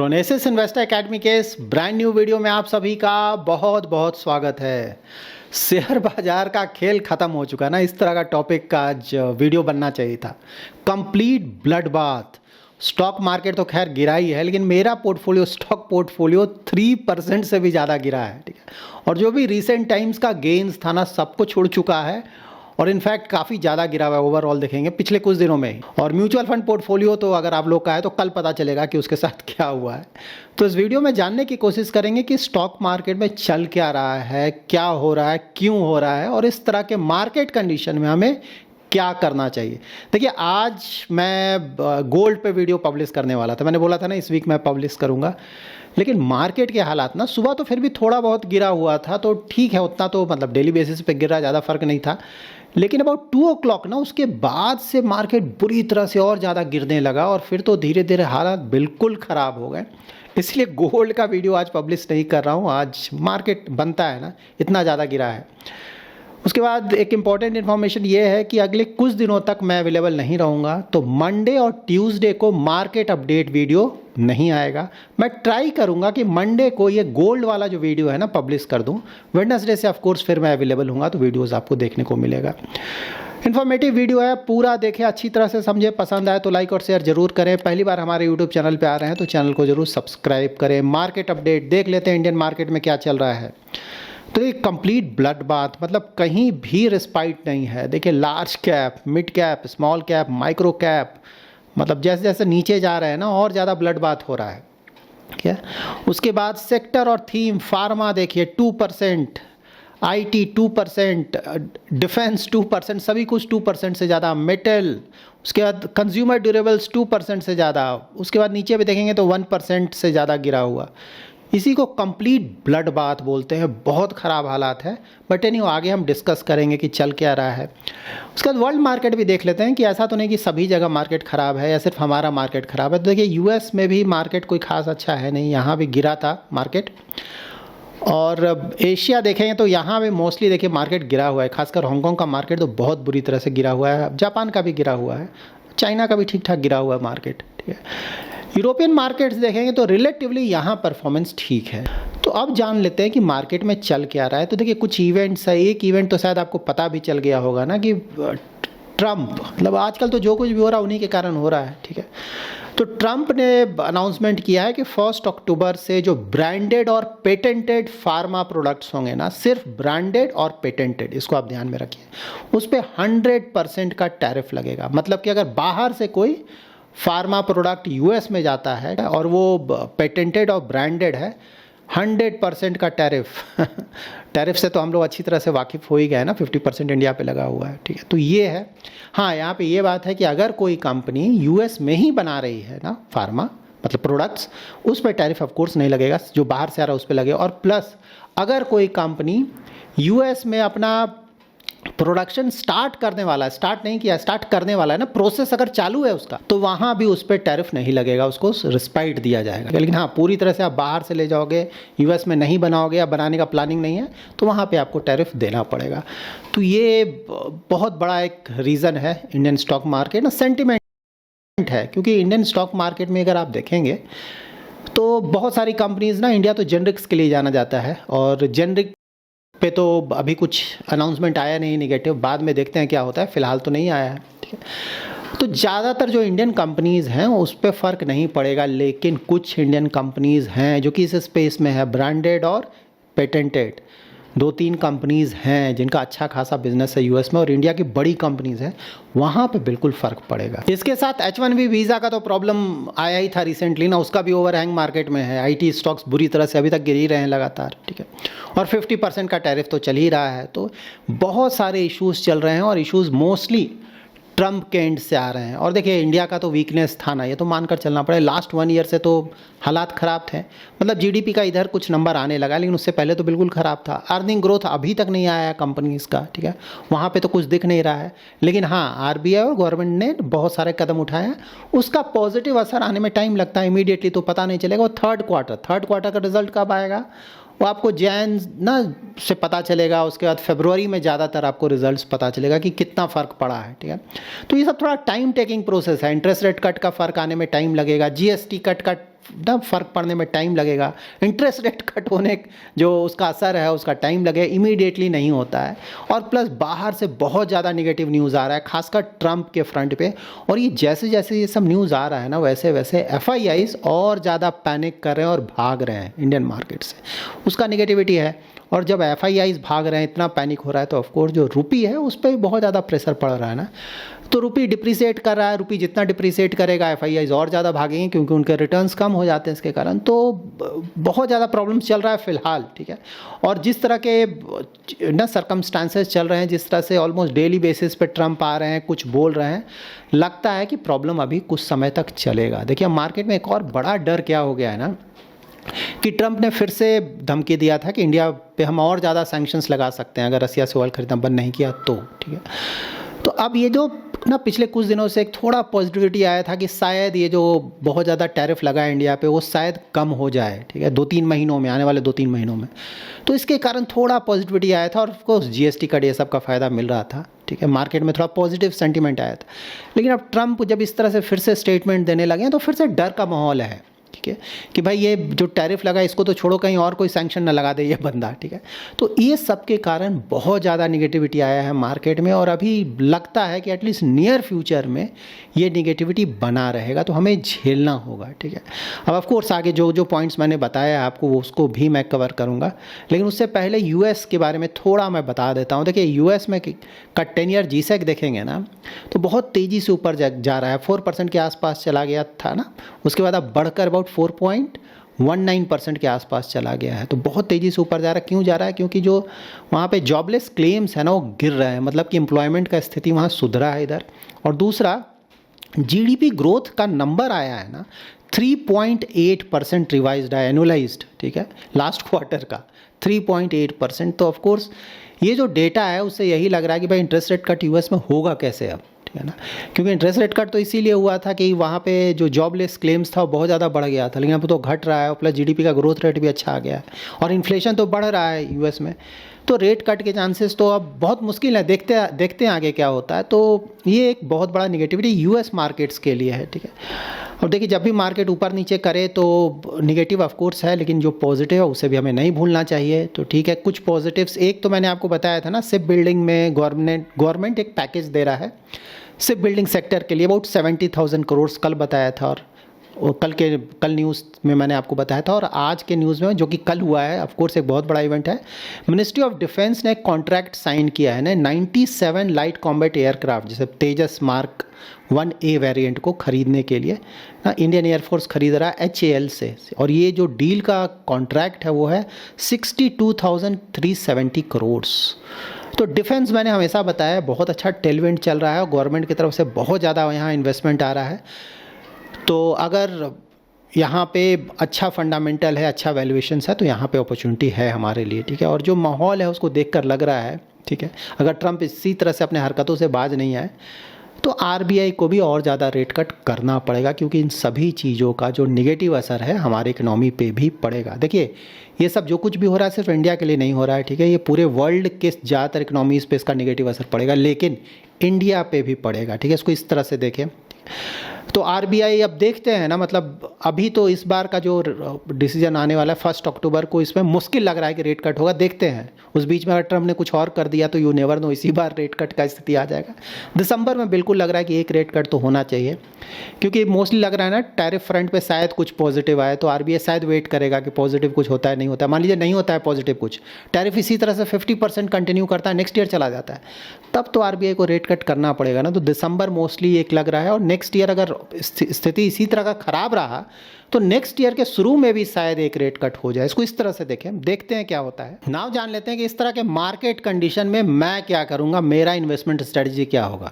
प्रोनेसिस investor academy के इस brand new video में आप सभी का बहुत बहुत स्वागत है। शेयर बाजार का खेल खत्म हो चुका ना, इस तरह का टॉपिक का आज वीडियो बनना चाहिए था। Complete blood bath. Stock market तो खैर गिरा ही है, लेकिन मेरा पोर्टफोलियो स्टॉक पोर्टफोलियो 3% से भी ज़्यादा गिरा है, ठीक है। और जो भी रिसेंट टाइम्स का गेन्स था ना, सब कुछ उड़ चुका है और इनफैक्ट काफ़ी ज़्यादा गिरा हुआ है ओवरऑल देखेंगे पिछले कुछ दिनों में ही। और म्यूचुअल फंड पोर्टफोलियो तो अगर आप लोग का है तो कल पता चलेगा कि उसके साथ क्या हुआ है। तो इस वीडियो में जानने की कोशिश करेंगे कि स्टॉक मार्केट में चल क्या रहा है, क्या हो रहा है, क्यों हो रहा है और इस तरह के मार्केट कंडीशन में हमें क्या करना चाहिए। देखिए, आज मैं गोल्ड पे वीडियो पब्लिश करने वाला था, मैंने बोला था ना इस वीक मैं पब्लिश करूँगा, लेकिन मार्केट के हालात ना सुबह तो फिर भी थोड़ा बहुत गिरा हुआ था, तो ठीक है, उतना तो मतलब डेली बेसिस पे गिर रहा, ज़्यादा फर्क नहीं था। लेकिन अबाउट 2 o'clock ना उसके बाद से मार्केट बुरी तरह से और ज़्यादा गिरने लगा और फिर तो धीरे धीरे हालात बिल्कुल ख़राब हो गए। इसलिए गोल्ड का वीडियो आज पब्लिश नहीं कर रहा हूँ। आज मार्केट बनता है ना, इतना ज़्यादा गिरा है। उसके बाद एक इम्पॉर्टेंट इन्फॉर्मेशन ये है कि अगले कुछ दिनों तक मैं अवेलेबल नहीं रहूँगा, तो मंडे और ट्यूसडे को मार्केट अपडेट वीडियो नहीं आएगा। मैं ट्राई करूँगा कि मंडे को ये गोल्ड वाला जो वीडियो है ना पब्लिश कर दूँ। वेडनेसडे से ऑफकोर्स फिर मैं अवेलेबल हूँगा, तो वीडियोज़ आपको देखने को मिलेगा। इन्फॉर्मेटिव वीडियो है, पूरा देखें, अच्छी तरह से समझे, पसंद आए तो लाइक और शेयर जरूर करें। पहली बार हमारे यूट्यूब चैनल पे आ रहे हैं तो चैनल को जरूर सब्सक्राइब करें। मार्केट अपडेट देख लेते हैं, इंडियन मार्केट में क्या चल रहा है। तो ये कंप्लीट ब्लड बाथ, मतलब कहीं भी रिस्पाइट नहीं है। देखिए, large cap, mid cap, small cap, micro cap, मतलब जैसे जैसे नीचे जा रहे हैं ना और ज़्यादा ब्लड बाथ हो रहा है, ठीक है। उसके बाद सेक्टर और थीम, फार्मा देखिए 2%, आईटी 2%, डिफेंस 2%, सभी कुछ 2% से ज़्यादा, मेटल, उसके बाद कंज्यूमर ड्यूरेबल्स 2% से ज़्यादा, उसके बाद नीचे भी देखेंगे तो 1% से ज़्यादा गिरा हुआ। इसी को कंप्लीट ब्लड बाथ बोलते हैं। बहुत ख़राब हालात है, बट एनी आगे हम डिस्कस करेंगे कि चल क्या रहा है। उसके बाद वर्ल्ड मार्केट भी देख लेते हैं कि ऐसा तो नहीं कि सभी जगह मार्केट ख़राब है या सिर्फ हमारा मार्केट ख़राब है। तो देखिए, यूएस में भी मार्केट कोई खास अच्छा है नहीं, यहाँ भी गिरा था मार्केट। और एशिया देखेंगे तो यहाँ भी मोस्टली देखिए मार्केट गिरा हुआ है, खासकर हांगकांग का मार्केट तो बहुत बुरी तरह से गिरा हुआ है। जापान का भी गिरा हुआ है, चाइना का भी ठीक ठाक गिरा हुआ है मार्केट, ठीक है। यूरोपियन मार्केट्स देखेंगे तो रिलेटिवली यहाँ परफॉर्मेंस ठीक है। तो अब जान लेते हैं कि मार्केट में चल क्या रहा है। तो देखिए, कुछ इवेंट्स है। एक इवेंट तो शायद आपको पता भी चल गया होगा ना कि ट्रम्प, मतलब आजकल तो जो कुछ भी हो रहा है उन्हीं के कारण हो रहा है, ठीक है। तो ट्रम्प ने अनाउंसमेंट किया है कि 1 अक्टूबर से जो ब्रांडेड और पेटेंटेड फार्मा प्रोडक्ट्स होंगे ना, सिर्फ ब्रांडेड और पेटेंटेड, इसको आप ध्यान में रखिए, उस पर 100% का टैरिफ लगेगा। मतलब कि अगर बाहर से कोई फार्मा प्रोडक्ट यूएस में जाता है और वो पेटेंटेड और ब्रांडेड है, 100% का टैरिफ टैरिफ से तो हम लोग अच्छी तरह से वाकिफ़ हो ही गए ना, 50% इंडिया पे लगा हुआ है, ठीक है। तो ये है। हाँ, यहाँ पे ये बात है कि अगर कोई कंपनी यूएस में ही बना रही है ना फार्मा मतलब प्रोडक्ट्स, उस पर टैरिफ ऑफ कोर्स नहीं लगेगा, जो बाहर से आ रहा है उस पर लगेगा। और प्लस अगर कोई कंपनी यूएस में अपना प्रोडक्शन स्टार्ट करने वाला है, स्टार्ट नहीं किया, स्टार्ट करने वाला है ना, प्रोसेस अगर चालू है उसका, तो वहाँ भी उस पर टैरिफ नहीं लगेगा, उसको रिस्पाइट दिया जाएगा। लेकिन हाँ, पूरी तरह से आप बाहर से ले जाओगे, यूएस में नहीं बनाओगे या बनाने का प्लानिंग नहीं है, तो वहाँ पे आपको टैरिफ देना पड़ेगा। तो ये बहुत बड़ा एक रीज़न है इंडियन स्टॉक मार्केट ना, सेंटिमेंट है। क्योंकि इंडियन स्टॉक मार्केट में अगर आप देखेंगे तो बहुत सारी कंपनीज़ ना, इंडिया तो जेनरिक्स के लिए जाना जाता है और जेनरिक पे तो अभी कुछ अनाउंसमेंट आया नहीं नेगेटिव, बाद में देखते हैं क्या होता है, फिलहाल तो नहीं आया है, ठीक है। तो ज़्यादातर जो इंडियन कंपनीज़ हैं उस पर फ़र्क नहीं पड़ेगा, लेकिन कुछ इंडियन कंपनीज़ हैं जो कि इस स्पेस में है, ब्रांडेड और पेटेंटेड। 2-3 कंपनीज़ हैं जिनका अच्छा खासा बिजनेस है यूएस में, और इंडिया की बड़ी कंपनीज़ हैं, वहाँ पे बिल्कुल फ़र्क पड़ेगा। इसके साथ H1B वीज़ा का तो प्रॉब्लम आया ही था रिसेंटली ना, उसका भी ओवरहैंग मार्केट में है। आईटी स्टॉक्स बुरी तरह से अभी तक गिर ही रहे हैं लगातार, ठीक है। और 50% का टैरिफ तो चल ही रहा है। तो बहुत सारे इश्यूज़ चल रहे हैं और इश्यूज़ मोस्टली ट्रम्प के एंड से आ रहे हैं। और देखिए, इंडिया का तो वीकनेस था ना, ये तो मानकर चलना पड़ेगा। लास्ट 1 ईयर से तो हालात ख़राब थे, मतलब जीडीपी का इधर कुछ नंबर आने लगा, लेकिन उससे पहले तो बिल्कुल ख़राब था। अर्निंग ग्रोथ अभी तक नहीं आया है कंपनीज़ का, ठीक है, वहाँ पे तो कुछ दिख नहीं रहा है। लेकिन हाँ, आरबीआई और गवर्नमेंट ने बहुत सारे कदम उठाए हैं, उसका पॉजिटिव असर आने में टाइम लगता है, इमीडिएटली तो पता नहीं चलेगा। वो थर्ड क्वार्टर का रिजल्ट कब आएगा वो आपको जैन ना से पता चलेगा। उसके बाद फरवरी में ज़्यादातर आपको रिजल्ट्स पता चलेगा कि कितना फ़र्क पड़ा है, ठीक है। तो ये सब थोड़ा टाइम टेकिंग प्रोसेस है। इंटरेस्ट रेट कट का फ़र्क आने में टाइम लगेगा, जीएसटी कट का ना फ़र्क पड़ने में टाइम लगेगा, इंटरेस्ट रेट कट होने जो उसका असर है उसका टाइम लगेगा, इमीडिएटली नहीं होता है। और प्लस बाहर से बहुत ज़्यादा नेगेटिव न्यूज़ आ रहा है, खासकर ट्रंप के फ्रंट पे। और ये जैसे जैसे ये सब न्यूज़ आ रहा है ना, वैसे वैसे एफआईआईज और ज़्यादा पैनिक कर रहे हैं और भाग रहे हैं इंडियन मार्केट से, उसका नेगेटिविटी है। और जब एफआईआईज भाग रहे हैं, इतना पैनिक हो रहा है, तो ऑफकोर्स जो रुपी है उस पर भी बहुत ज़्यादा प्रेशर पड़ रहा है ना। तो रुपी डिप्रिसिएट कर रहा है, रुपी जितना डिप्रिसिएट करेगा एफआईआईज और ज़्यादा भागेंगे, क्योंकि उनके रिटर्न्स कम हो जाते हैं इसके कारण। तो बहुत ज़्यादा प्रॉब्लम्स चल रहा है फ़िलहाल, ठीक है। और जिस तरह के ना सर्कमस्टांसेस चल रहे हैं, जिस तरह से ऑलमोस्ट डेली बेसिस पे ट्रंप आ रहे हैं, कुछ बोल रहे हैं, लगता है कि प्रॉब्लम अभी कुछ समय तक चलेगा। देखिए मार्केट में एक और बड़ा डर क्या हो गया है ना, कि ट्रंप ने फिर से धमकी दिया था कि इंडिया पे हम और ज़्यादा सैंक्शंस लगा सकते हैं अगर रसिया से ऑयल खरीदना बंद नहीं किया तो, ठीक है। तो अब ये जो ना पिछले कुछ दिनों से एक थोड़ा पॉजिटिविटी आया था कि शायद ये जो बहुत ज़्यादा टैरिफ लगा है इंडिया पे वो शायद कम हो जाए, ठीक है, 2-3 महीनों में, आने वाले 2-3 महीनों में। तो इसके कारण थोड़ा पॉजिटिविटी आया था और ऑफकोर्स जीएसटी कट ये सब का फ़ायदा मिल रहा था, ठीक है, मार्केट में थोड़ा पॉजिटिव सेंटीमेंट आया था। लेकिन अब ट्रंप जब इस तरह से फिर से स्टेटमेंट देने लगे हैं तो फिर से डर का माहौल है, ठीक है, कि भाई ये जो टैरिफ लगा इसको तो छोड़ो, कहीं और कोई सैंक्शन ना लगा दे ये बंदा, ठीक है। तो ये सब के कारण बहुत ज़्यादा निगेटिविटी आया है मार्केट में, और अभी लगता है कि एटलीस्ट नियर फ्यूचर में ये निगेटिविटी बना रहेगा, तो हमें झेलना होगा, ठीक है। अब ऑफ कोर्स आगे जो जो पॉइंट्स मैंने बताया आपको उसको भी मैं कवर करूँगा, लेकिन उससे पहले यूएस के बारे में थोड़ा मैं बता देता हूँ। देखिए यूएस में का 10 ईयर जीसेक देखेंगे ना तो बहुत तेज़ी से ऊपर जा रहा है, 4% के आसपास चला गया था ना, उसके बाद अब बढ़कर अबाउट 4.19% के आसपास चला गया है। तो बहुत तेज़ी से ऊपर जा रहा है। क्यों जा रहा है? क्योंकि जो वहाँ पे जॉबलेस क्लेम्स है ना वो गिर रहे हैं, मतलब कि एम्प्लॉयमेंट का स्थिति वहाँ सुधरा है इधर। और दूसरा जीडीपी ग्रोथ का नंबर आया है ना 3.8% रिवाइज्ड है, एनुअलाइज्ड, ठीक है, लास्ट क्वार्टर का 3.8%। तो ऑफकोर्स ये जो डेटा है उससे यही लग रहा है कि भाई इंटरेस्ट रेट कट यूएस में होगा कैसे अब, है ना, क्योंकि इंटरेस्ट रेट कट तो इसीलिए हुआ था कि वहाँ पे जो जॉबलेस क्लेम्स था वो बहुत ज़्यादा बढ़ गया था, लेकिन अब तो घट रहा है, प्लस जीडीपी का ग्रोथ रेट भी अच्छा आ गया है और इन्फ्लेशन तो बढ़ रहा है यूएस में। तो रेट कट के चांसेस तो अब बहुत मुश्किल है, देखते हैं आगे क्या होता है। तो ये एक बहुत बड़ा निगेटिविटी यूएस मार्केट्स के लिए है, ठीक है। और देखिए जब भी मार्केट ऊपर नीचे करे तो निगेटिव ऑफ कोर्स है, लेकिन जो पॉजिटिव है उसे भी हमें नहीं भूलना चाहिए। तो ठीक है, कुछ पॉजिटिव्स, एक तो मैंने आपको बताया था ना, शिप बिल्डिंग में गवर्नमेंट एक पैकेज दे रहा है शिप बिल्डिंग सेक्टर के लिए, अबाउट 70,000 करोड़ कल बताया था, और कल न्यूज़ में मैंने आपको बताया था। और आज के न्यूज़ में जो कि कल हुआ है, ऑफ कोर्स एक बहुत बड़ा इवेंट है, मिनिस्ट्री ऑफ डिफेंस ने एक कॉन्ट्रैक्ट साइन किया है ना 97 लाइट कॉम्बैट एयरक्राफ्ट जैसे तेजस मार्क 1A वेरिएंट को खरीदने के लिए ना इंडियन एयरफोर्स खरीद रहा है HAL से। और ये जो डील का कॉन्ट्रैक्ट है वो है 62,370 करोड़। तो डिफेंस मैंने हमेशा बताया बहुत अच्छा टेलविंड चल रहा है और गवर्नमेंट की तरफ से बहुत ज़्यादा यहाँ इन्वेस्टमेंट आ रहा है। तो अगर यहाँ पे अच्छा फंडामेंटल है, अच्छा वैल्यूएशंस है, तो यहाँ पे अपॉर्चुनिटी है हमारे लिए, ठीक है। और जो माहौल है उसको देखकर लग रहा है, ठीक है, अगर ट्रंप इसी तरह से अपने हरकतों से बाज नहीं आए तो आरबीआई को भी और ज़्यादा रेट कट करना पड़ेगा, क्योंकि इन सभी चीज़ों का जो निगेटिव असर है हमारे इकोनॉमी पे भी पड़ेगा। देखिए ये सब जो कुछ भी हो रहा है सिर्फ इंडिया के लिए नहीं हो रहा है, ठीक है, ये पूरे वर्ल्ड के ज़्यादातर इकोनॉमीज़ पे इसका निगेटिव असर पड़ेगा, लेकिन इंडिया पे भी पड़ेगा, ठीक है, इसको इस तरह से देखें। तो आरबीआई अब देखते हैं ना, मतलब अभी तो इस बार का जो डिसीजन आने वाला है 1 अक्टूबर को, इसमें मुश्किल लग रहा है कि रेट कट होगा, देखते हैं। उस बीच में अगर ट्रंप ने कुछ और कर दिया तो यू नेवर नो, इसी बार रेट कट का स्थिति आ जाएगा। दिसंबर में बिल्कुल लग रहा है कि एक रेट कट तो होना चाहिए, क्योंकि मोस्टली लग रहा है ना टैरिफ फ्रंट पे शायद कुछ पॉजिटिव आए, तो आरबीआई शायद वेट करेगा कि पॉजिटिव कुछ होता है नहीं होता है। मान लीजिए नहीं होता है पॉजिटिव कुछ, टैरिफ इसी तरह से 50% कंटिन्यू करता है, नेक्स्ट ईयर चला जाता है, तब तो आरबीआई को रेट कट करना पड़ेगा ना। तो दिसंबर मोस्टली एक लग रहा है, और नेक्स्ट ईयर अगर स्थिति इसी तरह का खराब रहा तो नेक्स्ट ईयर के शुरू में भी शायद एक रेट कट हो जाए। इसको इस तरह से देखें, देखते हैं क्या होता है। नाउ जान लेते हैं कि इस तरह के मार्केट कंडीशन में मैं क्या करूंगा, मेरा इन्वेस्टमेंट स्ट्रेटजी क्या होगा,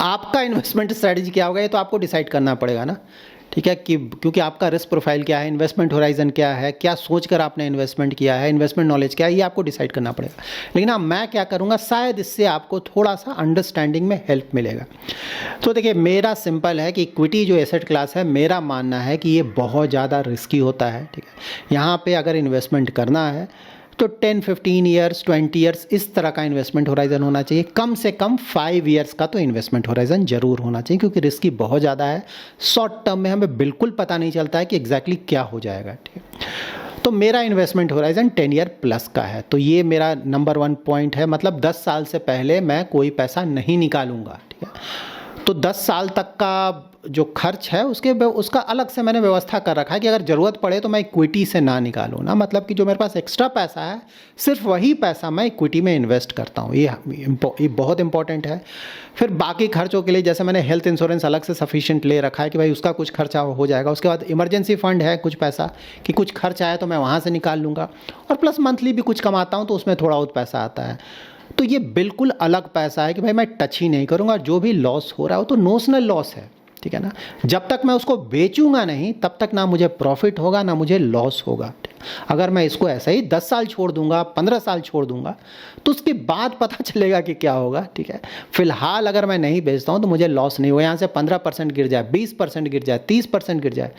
आपका इन्वेस्टमेंट स्ट्रेटजी क्या होगा, ये तो आपको डिसाइड करना पड़ेगा ना, ठीक है, कि क्योंकि आपका रिस्क प्रोफाइल क्या है, इन्वेस्टमेंट होराइजन क्या है, क्या सोचकर आपने इन्वेस्टमेंट किया है, इन्वेस्टमेंट नॉलेज क्या है, ये आपको डिसाइड करना पड़ेगा। लेकिन हाँ मैं क्या करूँगा, शायद इससे आपको थोड़ा सा अंडरस्टैंडिंग में हेल्प मिलेगा। तो देखिए मेरा सिंपल है कि इक्विटी जो एसेट क्लास है, मेरा मानना है कि ये बहुत ज़्यादा रिस्की होता है, ठीक है। यहाँ पर अगर इन्वेस्टमेंट करना है तो 10-15 ईयर्स, 20 ईयर्स इस तरह का इन्वेस्टमेंट होराइजन होना चाहिए। कम से कम 5 ईयर्स का तो इन्वेस्टमेंट होराइजन ज़रूर होना चाहिए, क्योंकि रिस्की बहुत ज़्यादा है। शॉर्ट टर्म में हमें बिल्कुल पता नहीं चलता है कि एग्जैक्टली क्या हो जाएगा, ठीक है। तो मेरा इन्वेस्टमेंट होराइजन 10 ईयर प्लस का है, तो ये मेरा नंबर 1 पॉइंट है। मतलब 10 साल से पहले मैं कोई पैसा नहीं निकालूंगा, ठीक है। तो 10 साल तक का जो खर्च है उसका अलग से मैंने व्यवस्था कर रखा है कि अगर ज़रूरत पड़े तो मैं इक्विटी से ना निकालूँ ना, मतलब कि जो मेरे पास एक्स्ट्रा पैसा है सिर्फ वही पैसा मैं इक्विटी में इन्वेस्ट करता हूँ। ये बहुत इंपॉर्टेंट है। फिर बाकी खर्चों के लिए जैसे मैंने हेल्थ इंश्योरेंस अलग से सफिशिएंट ले रखा है कि भाई उसका कुछ खर्चा हो जाएगा। उसके बाद इमरजेंसी फंड है कुछ पैसा कि कुछ खर्च आया तो मैं वहाँ से निकाल लूँगा, और प्लस मंथली भी कुछ कमाता हूँ तो उसमें थोड़ा बहुत पैसा आता है। तो ये बिल्कुल अलग पैसा है कि भाई मैं टच ही नहीं करूँगा। जो भी लॉस हो रहा है वो तो नोशनल लॉस है, ठीक है ना। जब तक मैं उसको बेचूंगा नहीं तब तक ना मुझे प्रॉफिट होगा ना मुझे लॉस होगा। अगर मैं इसको ऐसा ही 10 साल छोड़ दूंगा, 15 साल छोड़ दूंगा, तो उसके बाद पता चलेगा कि क्या होगा, ठीक है। फिलहाल अगर मैं नहीं बेचता हूं तो मुझे लॉस नहीं होगा। यहाँ से 15% गिर जाए, 20% गिर जाए, 30% गिर जाए,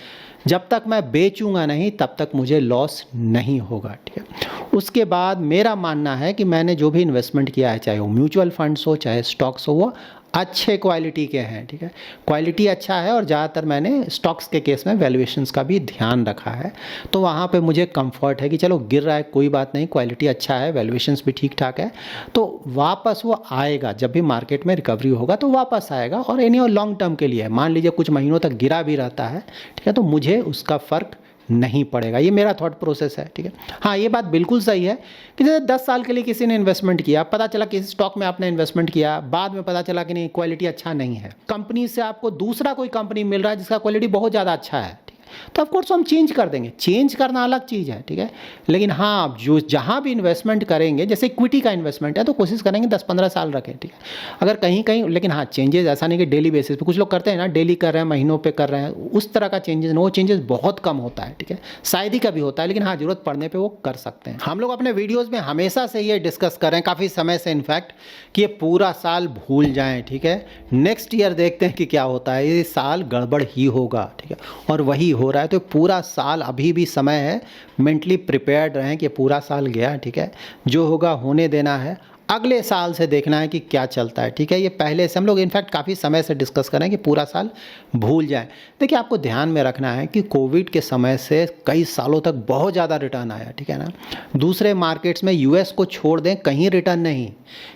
जब तक मैं बेचूंगा नहीं तब तक मुझे लॉस नहीं होगा, ठीक है। उसके बाद मेरा मानना है कि मैंने जो भी इन्वेस्टमेंट किया है, चाहे वो म्यूचुअल फंड्स हो चाहे स्टॉक्स हो, वो अच्छे क्वालिटी के हैं, ठीक है। क्वालिटी अच्छा है, और ज़्यादातर मैंने स्टॉक्स के केस में वैल्यूएशंस का भी ध्यान रखा है। तो वहाँ पे मुझे कंफर्ट है कि चलो गिर रहा है कोई बात नहीं, क्वालिटी अच्छा है, वैल्यूएशंस भी ठीक ठाक है, तो वापस वो आएगा। जब भी मार्केट में रिकवरी होगा तो वापस आएगा, और एनी और लॉन्ग टर्म के लिए मान लीजिए कुछ महीनों तक गिरा भी रहता है, ठीक है, तो मुझे उसका फ़र्क नहीं पड़ेगा। ये मेरा थॉट प्रोसेस है, ठीक है। हाँ, ये बात बिल्कुल सही है कि जैसे 10 साल के लिए किसी ने इन्वेस्टमेंट किया, पता चला किसी स्टॉक में आपने इन्वेस्टमेंट किया, बाद में पता चला कि नहीं क्वालिटी अच्छा नहीं है, कंपनी से आपको दूसरा कोई कंपनी मिल रहा है जिसका क्वालिटी बहुत ज़्यादा अच्छा है, ठीक है, तो ऑफकोर्स हम चेंज कर देंगे। चेंज करना अलग चीज़ है, ठीक है। लेकिन हाँ, जो जहाँ भी इन्वेस्टमेंट करेंगे, जैसे इक्विटी का इन्वेस्टमेंट है तो कोशिश करेंगे 10-15 साल रखें, ठीक है। अगर कहीं कहीं, लेकिन हाँ चेंजेस ऐसा नहीं कि डेली बेसिस पे, कुछ लोग करते हैं ना, डेली कर रहे हैं, महीनों पे कर रहे हैं, उस तरह का चेंजेस, वो चेंजेस बहुत कम होता है, ठीक है। शायद ही कभी होता है, लेकिन हाँ जरूरत पड़ने पर वो कर सकते हैं। हम लोग अपने वीडियोज़ में हमेशा से ये डिस्कस कर रहे हैं, काफ़ी समय से इनफैक्ट, कि ये पूरा साल भूल जाएँ, ठीक है। नेक्स्ट ईयर देखते हैं कि क्या होता है। ये साल गड़बड़ ही होगा, ठीक है, और वही हो रहा है। तो पूरा साल अभी भी समय है, मेंटली प्रिपेयर्ड रहें कि पूरा साल गया, ठीक है, जो होगा होने देना है। अगले साल से देखना है कि क्या चलता है, ठीक है। ये पहले से हम लोग इनफैक्ट काफ़ी समय से डिस्कस करें कि पूरा साल भूल जाएं। देखिए, आपको ध्यान में रखना है कि कोविड के समय से कई सालों तक बहुत ज़्यादा रिटर्न आया, ठीक है ना। दूसरे मार्केट्स में यूएस को छोड़ दें, कहीं रिटर्न नहीं।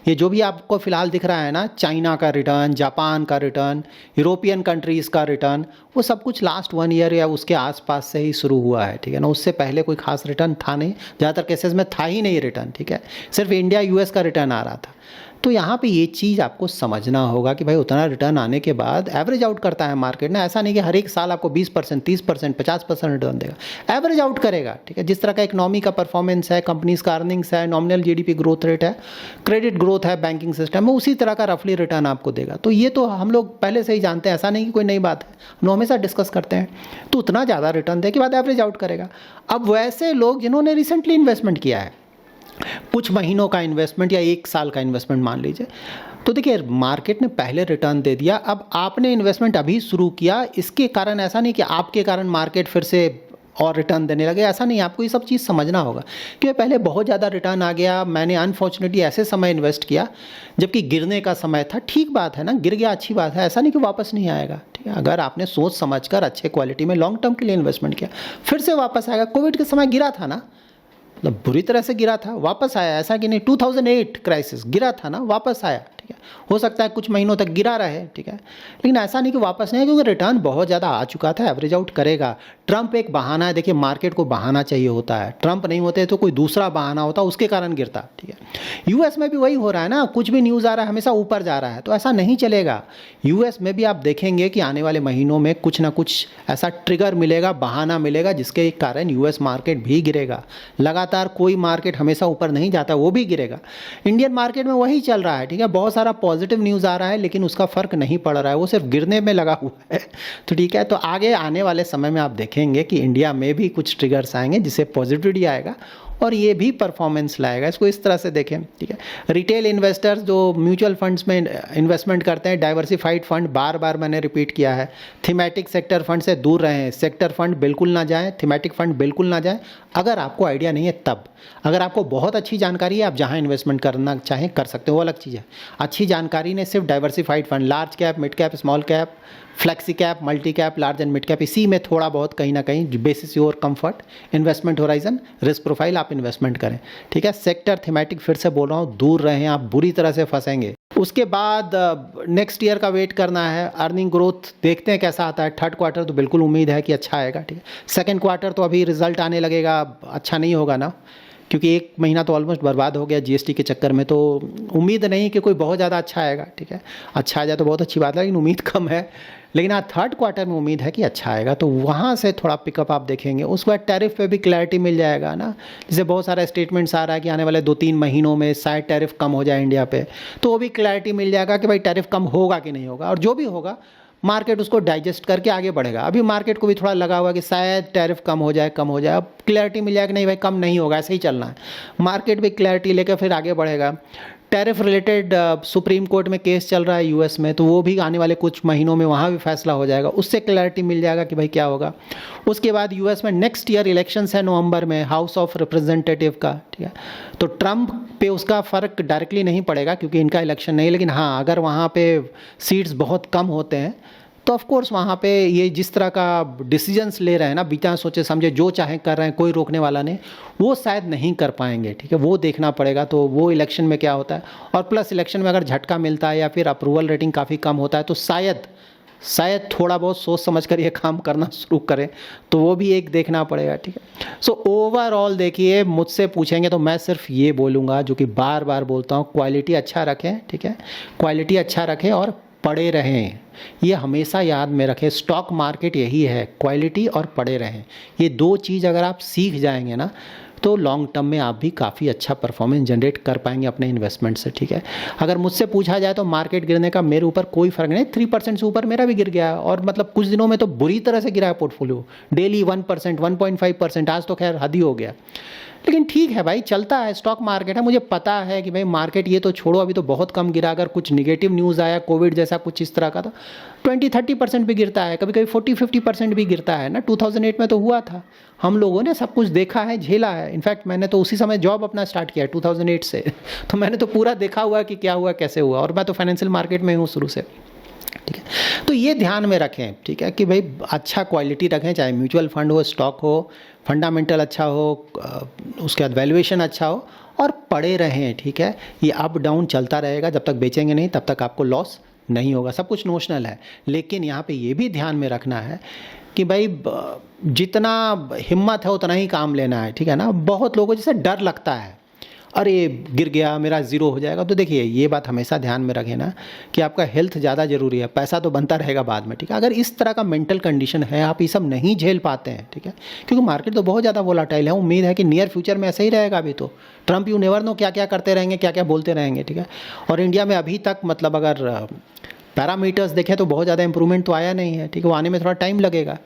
ये जो भी आपको फिलहाल दिख रहा है ना, चाइना का रिटर्न, जापान का रिटर्न, यूरोपियन कंट्रीज़ का रिटर्न, वो सब कुछ लास्ट 1 ईयर या उसके आसपास से ही शुरू हुआ है, ठीक है ना। उससे पहले कोई खास रिटर्न था नहीं, ज़्यादातर केसेस में था ही नहीं रिटर्न, ठीक है। सिर्फ इंडिया यूएस का रिटर्न आ रहा था। तो यहाँ पे ये चीज़ आपको समझना होगा कि भाई उतना रिटर्न आने के बाद एवरेज आउट करता है मार्केट ना। ऐसा नहीं कि हर एक साल आपको 20%, 30%, 50% रिटर्न देगा, एवरेज आउट करेगा, ठीक है। जिस तरह का इकोनॉमी का परफॉर्मेंस है, कंपनीज का अर्निंग्स है, नॉमिनल जीडीपी ग्रोथ रेट है, क्रेडिट ग्रोथ है बैंकिंग सिस्टम में, उसी तरह का रफली रिटर्न आपको देगा। तो ये तो हम लोग पहले से ही जानते हैं, ऐसा नहीं कि कोई नई बात है, हम हमेशा डिस्कस करते हैं। तो उतना ज़्यादा रिटर्न दे के बाद एवरेज आउट करेगा। अब वैसे लोग जिन्होंने रिसेंटली इन्वेस्टमेंट किया है, कुछ महीनों का इन्वेस्टमेंट या 1 साल का इन्वेस्टमेंट मान लीजिए, तो देखिए मार्केट ने पहले रिटर्न दे दिया, अब आपने इन्वेस्टमेंट अभी शुरू किया, इसके कारण ऐसा नहीं कि आपके कारण मार्केट फिर से और रिटर्न देने लगे, ऐसा नहीं। आपको ये सब चीज़ समझना होगा कि पहले बहुत ज़्यादा रिटर्न आ गया, मैंने अनफॉर्चुनेटली ऐसे समय इन्वेस्ट किया जबकि गिरने का समय था। ठीक बात है ना, गिर गया, अच्छी बात है, ऐसा नहीं कि वापस नहीं आएगा, ठीक है। अगर आपने सोच समझकर अच्छे क्वालिटी में लॉन्ग टर्म के लिए इन्वेस्टमेंट किया, फिर से वापस आएगा। कोविड के समय गिरा था ना, मतलब बुरी तरह से गिरा था, वापस आया, ऐसा कि नहीं। 2008 क्राइसिस गिरा था ना, वापस आया, ठीक है। हो सकता है कुछ महीनों तक गिरा रहे, ठीक है, लेकिन ऐसा नहीं कि वापस नहीं है, क्योंकि रिटर्न बहुत ज़्यादा आ चुका था, एवरेज आउट करेगा। ट्रंप एक बहाना है, देखिए मार्केट को बहाना चाहिए होता है। ट्रंप नहीं होते तो कोई दूसरा बहाना होता, उसके कारण गिरता, ठीक है। यूएस में भी वही हो रहा है ना, कुछ भी न्यूज़ आ रहा है हमेशा ऊपर जा रहा है, तो ऐसा नहीं चलेगा। यूएस में भी आप देखेंगे कि आने वाले महीनों में कुछ ना कुछ ऐसा ट्रिगर मिलेगा, बहाना मिलेगा, जिसके कारण यूएस मार्केट भी गिरेगा। लगातार कोई मार्केट हमेशा ऊपर नहीं जाता, वो भी गिरेगा। इंडियन मार्केट में वही चल रहा है, ठीक है। बहुत सारा पॉजिटिव न्यूज़ आ रहा है, लेकिन उसका फ़र्क नहीं पड़ रहा है, वो सिर्फ गिरने में लगा हुआ है। तो ठीक है, तो आगे आने वाले समय में आप देखेंगे कि इंडिया में भी कुछ ट्रिगर्स आएंगे जिससे पॉजिटिविटी आएगा, और ये भी परफॉर्मेंस लाएगा। इसको इस तरह से देखें, ठीक है। रिटेल इन्वेस्टर्स जो म्यूचुअल फंड्स में इन्वेस्टमेंट करते हैं, डाइवर्सिफाइड फंड, बार बार मैंने रिपीट किया है, थीमेटिक सेक्टर फंड से दूर रहें। सेक्टर फंड बिल्कुल ना जाएं, थीमेटिक फंड बिल्कुल ना जाएं। अगर आपको आइडिया नहीं है तब, अगर आपको बहुत अच्छी जानकारी है, आप जहां इन्वेस्टमेंट करना चाहें कर सकते हो, वो अलग चीज़ है। अच्छी जानकारी ने सिर्फ diversified fund, large cap, mid cap, small cap, flexi cap, multi cap, large and mid cap, इसी में थोड़ा बहुत कहीं ना कहीं basis your comfort, investment horizon, risk profile आप इन्वेस्टमेंट करें, ठीक है। सेक्टर थीमेटिक फिर से बोल रहा हूँ, दूर रहें, आप बुरी तरह से फंसेंगे। उसके बाद नेक्स्ट ईयर का वेट करना है। अर्निंग ग्रोथ देखते हैं कैसा आता है। थर्ड क्वार्टर तो बिल्कुल उम्मीद है कि अच्छा आएगा, ठीक है। सेकंड क्वार्टर तो अभी रिजल्ट आने लगेगा, अच्छा नहीं होगा ना, क्योंकि एक महीना तो ऑलमोस्ट बर्बाद हो गया जीएसटी के चक्कर में, तो उम्मीद नहीं कि कोई बहुत ज़्यादा अच्छा आएगा, ठीक है। अच्छा आ जाए तो बहुत अच्छी बात है, लेकिन उम्मीद कम है। लेकिन हाँ, थर्ड क्वार्टर में उम्मीद है कि अच्छा आएगा, तो वहाँ से थोड़ा पिकअप आप देखेंगे। उसके बाद टैरिफ पे भी क्लैरिटी मिल जाएगा ना, जैसे बहुत सारा स्टेटमेंट्स आ रहा है कि आने वाले 2-3 महीनों में शायद टैरिफ कम हो जाए इंडिया पे, तो वो भी क्लैरिटी मिल जाएगा कि भाई टैरिफ कम होगा कि नहीं होगा, और जो भी होगा मार्केट उसको डाइजेस्ट करके आगे बढ़ेगा। अभी मार्केट को भी थोड़ा लगा हुआ कि शायद टैरिफ कम हो जाए, कम हो जाए। अब क्लैरिटी मिल जाएगा कि नहीं भाई कम नहीं होगा, ऐसे ही चलना है। मार्केट भी क्लैरिटी लेकर फिर आगे बढ़ेगा। टैरिफ रिलेटेड सुप्रीम कोर्ट में केस चल रहा है यूएस में, तो वो भी आने वाले कुछ महीनों में वहाँ भी फैसला हो जाएगा, उससे क्लैरिटी मिल जाएगा कि भाई क्या होगा। उसके बाद यूएस में नेक्स्ट ईयर इलेक्शंस है नवंबर में, हाउस ऑफ रिप्रेजेंटेटिव का, ठीक है। तो ट्रंप पे उसका फ़र्क डायरेक्टली नहीं पड़ेगा क्योंकि इनका इलेक्शन नहीं, लेकिन हाँ, अगर वहाँ पे सीट्स बहुत कम होते हैं तो ऑफ कोर्स वहाँ पे ये जिस तरह का डिसीजंस ले रहे हैं ना, बिना सोचे समझे जो चाहे कर रहे हैं, कोई रोकने वाला नहीं, वो शायद नहीं कर पाएंगे, ठीक है। वो देखना पड़ेगा, तो वो इलेक्शन में क्या होता है। और प्लस इलेक्शन में अगर झटका मिलता है या फिर अप्रूवल रेटिंग काफ़ी कम होता है, तो शायद थोड़ा बहुत सोच समझ कर ये काम करना शुरू करें, तो वो भी एक देखना पड़ेगा, ठीक है। सो ओवरऑल देखिए, मुझसे पूछेंगे तो मैं सिर्फ ये बोलूँगा जो कि बार बार बोलता हूँ, क्वालिटी अच्छा रखें, ठीक है। क्वालिटी अच्छा रखें और पड़े रहें, ये हमेशा याद में रखें। स्टॉक मार्केट यही है, क्वालिटी और पड़े रहें। ये दो चीज़ अगर आप सीख जाएंगे ना, तो लॉन्ग टर्म में आप भी काफ़ी अच्छा परफॉर्मेंस जनरेट कर पाएंगे अपने इन्वेस्टमेंट से, ठीक है। अगर मुझसे पूछा जाए तो मार्केट गिरने का मेरे ऊपर कोई फ़र्क नहीं, 3% से ऊपर मेरा भी गिर गया, और मतलब कुछ दिनों में तो बुरी तरह से गिरा है पोर्टफोलियो, डेली 1%, 1.5%, आज तो खैर हद ही हो गया। लेकिन ठीक है भाई, चलता है, स्टॉक मार्केट है। मुझे पता है कि भाई मार्केट ये तो छोड़ो, अभी तो बहुत कम गिरा। अगर कुछ निगेटिव न्यूज़ आया कोविड जैसा कुछ इस तरह का, तो 20-30% भी गिरता है, कभी कभी 40-50% भी गिरता है ना। 2008 में तो हुआ था, हम लोगों ने सब कुछ देखा है, झेला है। इनफैक्ट मैंने तो उसी समय जॉब अपना स्टार्ट किया 2008 से तो मैंने तो पूरा देखा हुआ कि क्या हुआ, कैसे हुआ, और मैं तो फाइनेंशियल मार्केट में हूँ शुरू से, ठीक है। तो ये ध्यान में रखें, ठीक है, कि भाई अच्छा क्वालिटी रखें, चाहे म्यूचुअल फंड हो, स्टॉक हो, फंडामेंटल अच्छा हो, उसके बाद वैल्यूएशन अच्छा हो, और पड़े रहें, ठीक है। ये अप डाउन चलता रहेगा, जब तक बेचेंगे नहीं तब तक आपको लॉस नहीं होगा। सब कुछ नोशनल है, लेकिन यहाँ पे ये भी ध्यान में रखना है कि भाई जितना हिम्मत है उतना ही काम लेना है, ठीक है ना। बहुत लोगों जैसे डर लगता है, अरे गिर गया मेरा ज़ीरो हो जाएगा। तो देखिए, ये बात हमेशा ध्यान में रखें ना कि आपका हेल्थ ज़्यादा ज़रूरी है, पैसा तो बनता रहेगा बाद में, ठीक है। अगर इस तरह का मेंटल कंडीशन है, आप ये सब नहीं झेल पाते हैं, ठीक है, क्योंकि मार्केट तो बहुत ज़्यादा वोलाटाइल है। उम्मीद है कि नियर फ्यूचर में ऐसा ही रहेगा। अभी तो ट्रंप यू नेवर नो क्या क्या करते रहेंगे, क्या क्या बोलते रहेंगे, ठीक है। और इंडिया में अभी तक मतलब अगर पैरामीटर्स देखें तो बहुत ज़्यादा इंप्रूवमेंट तो आया नहीं है, ठीक है। वो आने में थोड़ा टाइम लगेगा,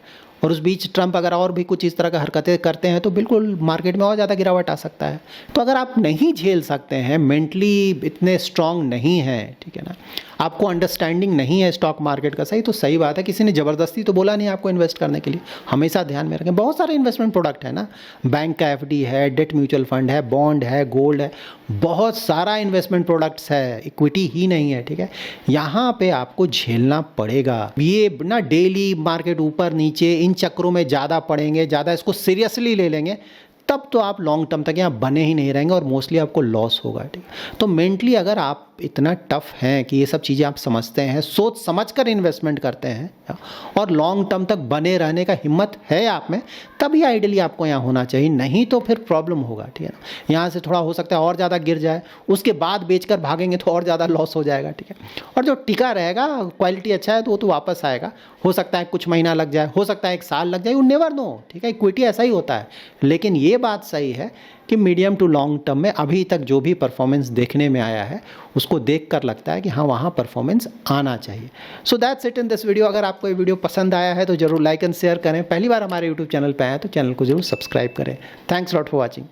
और उस बीच ट्रंप अगर और भी कुछ इस तरह का हरकतें करते हैं तो बिल्कुल मार्केट में और ज़्यादा गिरावट आ सकता है। तो अगर आप नहीं झेल सकते हैं, मेंटली इतने स्ट्रांग नहीं हैं, ठीक है ना, आपको अंडरस्टैंडिंग नहीं है स्टॉक मार्केट का सही, तो सही बात है, किसी ने ज़बरदस्ती तो बोला नहीं आपको इन्वेस्ट करने के लिए। हमेशा ध्यान में रखें, बहुत सारे इन्वेस्टमेंट प्रोडक्ट है ना, बैंक का एफडी है, डेट म्यूचुअल फंड है, बॉन्ड है, गोल्ड है, बहुत सारा इन्वेस्टमेंट प्रोडक्ट्स है, इक्विटी ही नहीं है, ठीक है। यहाँ पे आपको झेलना पड़ेगा। ये ना डेली मार्केट ऊपर नीचे इन चक्रों में ज़्यादा पड़ेंगे, ज़्यादा इसको सीरियसली ले लेंगे, तब तो आप लॉन्ग टर्म तक यहाँ बने ही नहीं रहेंगे और मोस्टली आपको लॉस होगा, ठीक है। तो मेंटली अगर आप इतना टफ हैं कि ये सब चीज़ें आप समझते हैं, सोच समझकर इन्वेस्टमेंट करते हैं और लॉन्ग टर्म तक बने रहने का हिम्मत है आप में, तभी आइडियली आपको यहाँ होना चाहिए। नहीं तो फिर प्रॉब्लम होगा, ठीक है ना। यहाँ से थोड़ा हो सकता है और ज़्यादा गिर जाए, उसके बाद बेचकर भागेंगे तो और ज़्यादा लॉस हो जाएगा, ठीक है। और जो टिका रहेगा, क्वालिटी अच्छा है, तो वो तो वापस आएगा। हो सकता है कुछ महीना लग जाए, हो सकता है 1 साल लग जाए, यू नेवर नो, ठीक है। इक्विटी ऐसा ही होता है। लेकिन ये बात सही है कि मीडियम टू लॉन्ग टर्म में अभी तक जो भी परफॉर्मेंस देखने में आया है, उसको देखकर लगता है कि हाँ, वहाँ परफॉर्मेंस आना चाहिए। So that's it in this video. अगर आपको ये वीडियो पसंद आया है तो जरूर लाइक एंड शेयर करें। पहली बार हमारे यूट्यूब चैनल पे आए तो चैनल को जरूर सब्सक्राइब करें। Thanks lot for watching.